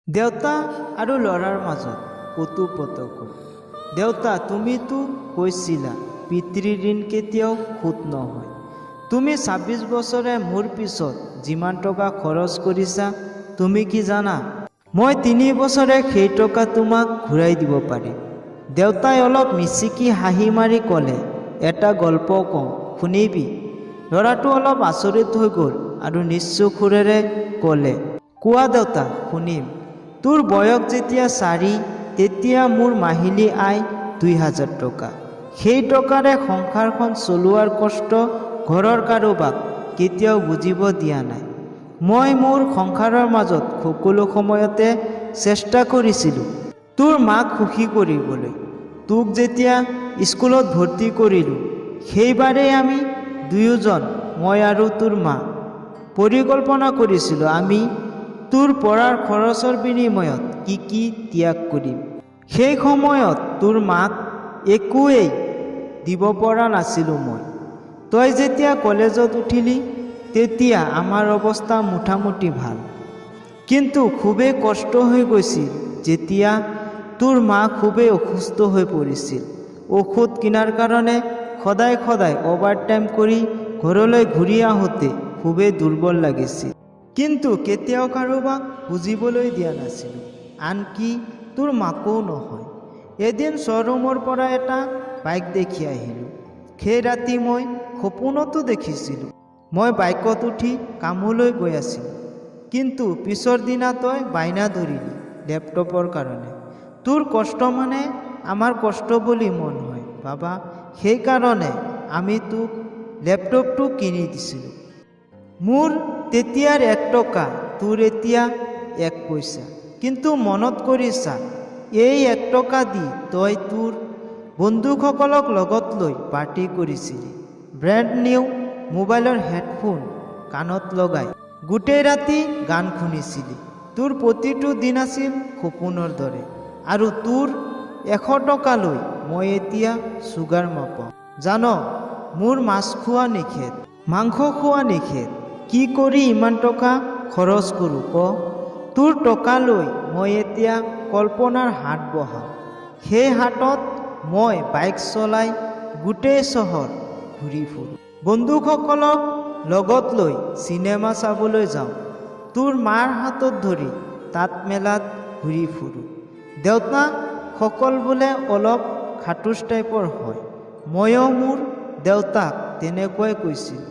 দেউতা আৰু ল'ৰাৰ মাজত কটুপটক। দেউতা, তুমিতো কৈছিলা পিতৃৰ ঋণ কেতিয়াও শোধ নহয়। তুমি ২৬ বছৰে মোৰ পিছত যিমান টকা খৰচ কৰিছা, তুমি কি জানা? মই ৩ বছৰে সেই টকা তোমাক ঘূৰাই দিব পাৰিম। দেউতাই অলপ মিচিকি হাঁহি মাৰি ক'লে, এটা গল্প কওঁ, শুনিবি? ল'ৰাটো অলপ আচৰিত হৈ গ'ল আৰু নিশ্চুক সুৰেৰে ক'লে, কোৱা দেউতা, শুনিম। তোৰ বয়স যেতিয়া ৪, তেতিয়া মোৰ মাহিলী আয় ২,০০০ টকা। সেই টকাৰে সংসাৰখন চলোৱাৰ কষ্ট ঘৰৰ কাৰোবাক কেতিয়াও বুজিব দিয়া নাই। মই মোৰ সংসাৰৰ মাজত সকলো সময়তে চেষ্টা কৰিছিলোঁ তোৰ মাক সুখী কৰিবলৈ। তোক যেতিয়া স্কুলত ভৰ্তি কৰিলোঁ, সেইবাৰেই আমি দুয়োজন, মই আৰু তোৰ মা, পৰিকল্পনা কৰিছিলোঁ আমি তোৰ পঢ়াৰ খৰচৰ বিনিময়ত কি ত্যাগ কৰিম। সেই সময়ত তোৰ মাক একোৱেই দিব পৰা নাছিলোঁ মই। তই যেতিয়া কলেজত উঠিলি, তেতিয়া আমাৰ অৱস্থা মোটামুটি ভাল। কিন্তু খুবেই কষ্ট হৈ গৈছিল যেতিয়া তোৰ মা খুবেই অসুস্থ হৈ পৰিছিল। ঔষধ কিনাৰ কাৰণে সদায় অভাৰটাইম কৰি ঘৰলৈ ঘূৰি আহোঁতে খুবেই দুৰ্বল লাগিছিল। কিন্তু কেতিয়াও কাৰোবাক বুজিবলৈ দিয়া নাছিলোঁ, আনকি তোৰ মাকো নহয়। এদিন শ্ব'ৰুমৰ পৰা এটা বাইক দেখি আহিলোঁ। সেই ৰাতি মই সপোনতো দেখিছিলোঁ মই বাইকত উঠি কামলৈ গৈ আছিলোঁ। কিন্তু পিছৰ দিনা তই বায়না ধৰিলি লেপটপৰ কাৰণে। তোৰ কষ্ট মানে আমাৰ কষ্ট বুলি মন হয় বাবা, সেইকাৰণে আমি তোক লেপটপটো কিনি দিছিলোঁ। মোৰ তেতিয়াৰ ১ টকা, তোৰ এতিয়া ১ পইচা। কিন্তু মনত কৰি চা, এই ১ টকা দি তই তোৰ বন্ধুসকলক লগত লৈ পাৰ্টি কৰিছিলি, ব্ৰেণ্ড নিউ মোবাইলৰ হেডফোন কাণত লগাই গোটেই ৰাতি গান শুনিছিলি। তোৰ প্ৰতিটো দিন আছিল সপোনৰ দৰে। আৰু তোৰ ১০০ টকা লৈ মই এতিয়া চুগাৰ মাপাওঁ। জান, মোৰ মাছ খোৱা নিষেধ, মাংস খোৱা নিষেধ। কি কৰি ইমান টকা খৰচ কৰোঁ ক? তোৰ টকা লৈ মই এতিয়া কল্পনাৰ হাট বহাওঁ। সেই হাটত মই বাইক চলাই গোটেই চহৰ ঘূৰি ফুৰোঁ। বন্ধুসকলক লগত লৈ চিনেমা চাবলৈ যাওঁ। তোৰ মাৰ হাতত ধৰি তাত মেলাত ঘূৰি ফুৰোঁ। দেউতা, সকল বোলে অলপ খাটোচ টাইপৰ হয়। ময়ো মোৰ দেউতাক তেনেকুৱাই কৈছিল।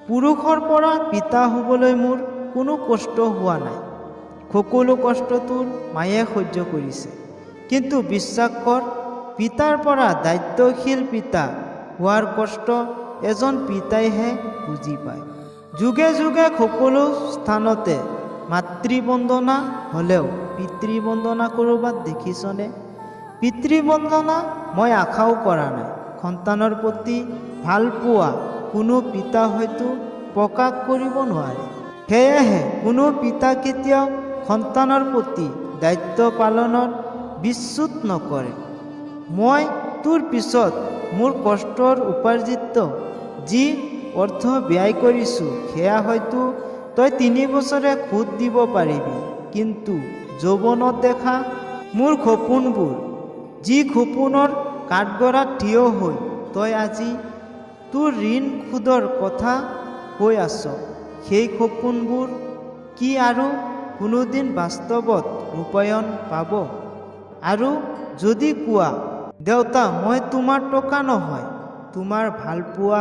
পুৰুষৰ পৰা পিতা হ'বলৈ মোৰ কোনো কষ্ট হোৱা নাই। সকলো কষ্ট তোৰ মায়ে সহ্য কৰিছে। কিন্তু বিশ্বাস কৰ, পিতাৰ পৰা দায়িত্বশীল পিতা হোৱাৰ কষ্ট এজন পিতাইহে বুজি পায়। যুগে যুগে সকলো স্থানতে মাতৃবন্দনা হ'লেও পিতৃবন্দনা ক'ৰবাত দেখিছনে? পিতৃবন্দনা মই আশাও কৰা নাই। সন্তানৰ প্ৰতি ভাল পোৱা কোনো পিতা হয়তো প্ৰকাশ কৰিব নোৱাৰে। সেয়েহে কোনো পিতা কেতিয়াও সন্তানৰ প্ৰতি দায়িত্ব পালনৰ বিচ্যুত নকৰে। মই তোৰ পিছত মোৰ কষ্টৰ উপাৰ্জিত যি অৰ্থ ব্যয় কৰিছোঁ, সেয়া হয়তো তই ৩ বছৰে শোধ দিব পাৰিবি। কিন্তু যৌৱনত দেখা মোৰ সপোনবোৰ, যি সপোনৰ কাঠগড়াত থিয় হৈ তই আজি তোৰ ঋণ শোধৰ কথা কৈ আছ, সেই সপোনবোৰ কি আৰু কোনোদিন বাস্তৱত ৰূপায়ণ পাব? আৰু যদি কোৱা, দেউতা, মই তোমাৰ টকা নহয়, তোমাৰ ভালপোৱা,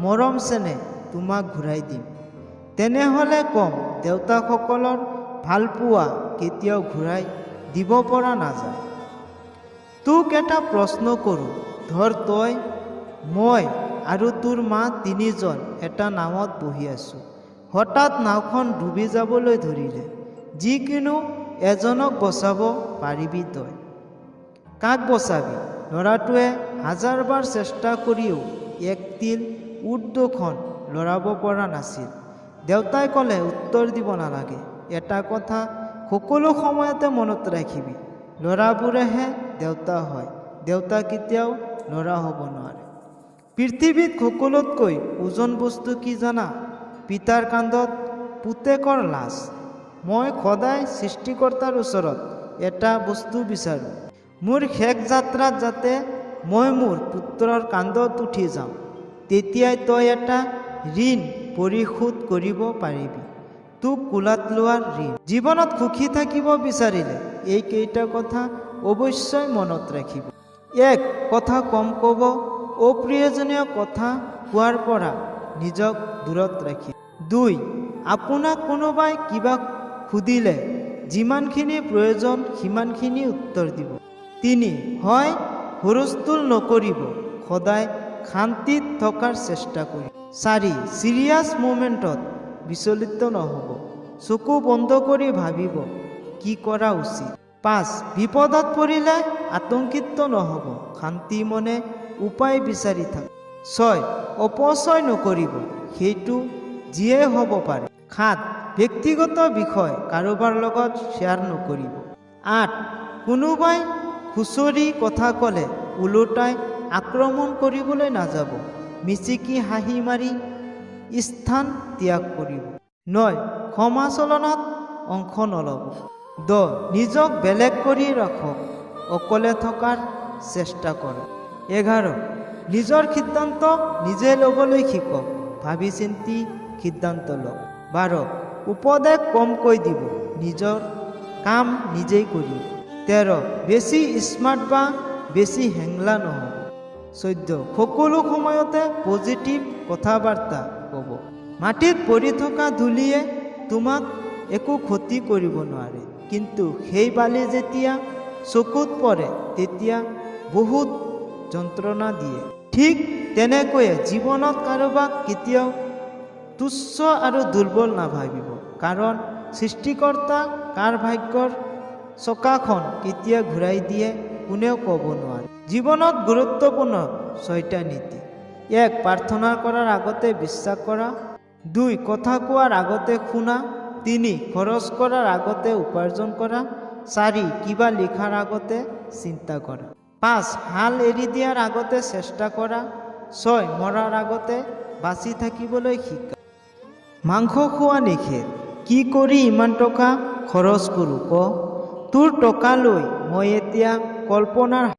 মৰম চেনেহ তোমাক ঘূৰাই দিম, তেনেহ'লে কম, দেউতাসকলৰ ভালপোৱা কেতিয়াও ঘূৰাই দিব পৰা নাযায়। তোক এটা প্ৰশ্ন কৰোঁ, ধৰ তই, মই আৰু তোৰ মা ৩জন এটা নাৱত বহি আছোঁ। হঠাৎ নাওখন ডুবি যাবলৈ ধৰিলে। যিকোনো এজনক বচাব পাৰিবি তই। কাক বচাবি? ল'ৰাটোৱে হাজাৰবাৰ চেষ্টা কৰিও এক তিল উৰ্দ্ধখন লৰাব পৰা নাছিল। দেউতাই ক'লে, উত্তৰ দিব নালাগে। এটা কথা সকলো সময়তে মনত ৰাখিবি, ল'ৰাবোৰেহে দেউতা হয়, দেউতা কেতিয়াও ল'ৰা হ'ব নোৱাৰে। পৃথিৱীত সকলোতকৈ ওজন বস্তু কি জানা? পিতাৰ কান্ধত পুতেকৰ লাজ। মই সদায় সৃষ্টিকৰ্তাৰ ওচৰত এটা বস্তু বিচাৰোঁ, মোৰ শেষ যাত্ৰাত যাতে মই মোৰ পুত্ৰৰ কান্ধত উঠি যাওঁ, তেতিয়াই তই এটা ঋণ পৰিশোধ কৰিব পাৰিবি, তোক কোলাত লোৱাৰ ঋণ। জীৱনত সুখী থাকিব বিচাৰিলে এইকেইটা কথা অৱশ্যই মনত ৰাখিব। 1. কথা কম ক'ব, অপ্ৰয়োজনীয় কথা কোৱাৰ পৰা নিজক দূৰত ৰাখিব। 2. আপোনাক কোনোবাই কিবা সুধিলে যিমানখিনি প্ৰয়োজন সিমানখিনি উত্তৰ দিব। 3. হয় হুলস্থুল নকৰিব, সদায় শান্তিত থকাৰ চেষ্টা কৰিব। 4. চিৰিয়াছ মুমেণ্টত বিচলিত নহ'ব, চকু বন্ধ কৰি ভাবিব কি কৰা উচিত। 5. বিপদত পৰিলে আতংকিত নহ'ব, শান্তি মনে উপায় বিচাৰি থাক। 6. অপচয় নকৰিব, সেইটো যিয়ে হ'ব পাৰে। 7. ব্যক্তিগত বিষয় কাৰোবাৰ লগত শ্বেয়াৰ নকৰিব। 8. কোনোবাই খুচৰি কথা ক'লে ওলোটাই আক্ৰমণ কৰিবলৈ নাযাব, মিচিকি হাঁহি মাৰি স্থান ত্যাগ কৰিব। 9. সমালোচনাত অংশ নল'ব। 10. নিজক বেলেগ কৰি ৰাখক, অকলে থকাৰ চেষ্টা কৰক। 11. নিজৰ সিদ্ধান্ত নিজে ল'বলৈ শিকক, ভাবি চিন্তি সিদ্ধান্ত লওক। 12. উপদেশ কমকৈ দিব, নিজৰ কাম নিজেই কৰিব। 13. বেছি স্মাৰ্ট বা বেছি হেংলা নহ'ব। 14. সকলো সময়তে পজিটিভ কথা-বাৰ্তা ক'ব। মাটিত পৰি থকা ধূলিয়ে তোমাক একো ক্ষতি কৰিব নোৱাৰে, কিন্তু সেই বালি যেতিয়া চকুত পৰে তেতিয়া বহুত যন্ত্ৰণা দিয়ে। ঠিক তেনেকৈয়ে জীৱনত কাৰোবাক কেতিয়াও তুচ্ছ আৰু দুৰ্বল নাভাবিব, কাৰণ সৃষ্টিকৰ্তা কাৰ ভাগ্যৰ চকাখন কেতিয়া ঘূৰাই দিয়ে কোনেও ক'ব নোৱাৰে। জীৱনত গুৰুত্বপূৰ্ণ 6টা নীতি। 1. প্ৰাৰ্থনা কৰাৰ আগতে বিশ্বাস কৰা। 2. কথা কোৱাৰ আগতে শুনা। 3. খৰচ কৰাৰ আগতে উপাৰ্জন কৰা। 4. কিবা লিখাৰ আগতে চিন্তা কৰা। 5. হাল এৰি দিয়াৰ আগতে চেষ্টা কৰা। 6. মৰাৰ আগতে বাচি থাকিবলৈ শিকা। মাংস খোৱা নিষেধ। কি কৰি ইমান টকা খৰচ কৰোঁ ক? তোৰ টকা লৈ মই এতিয়া কল্পনাৰ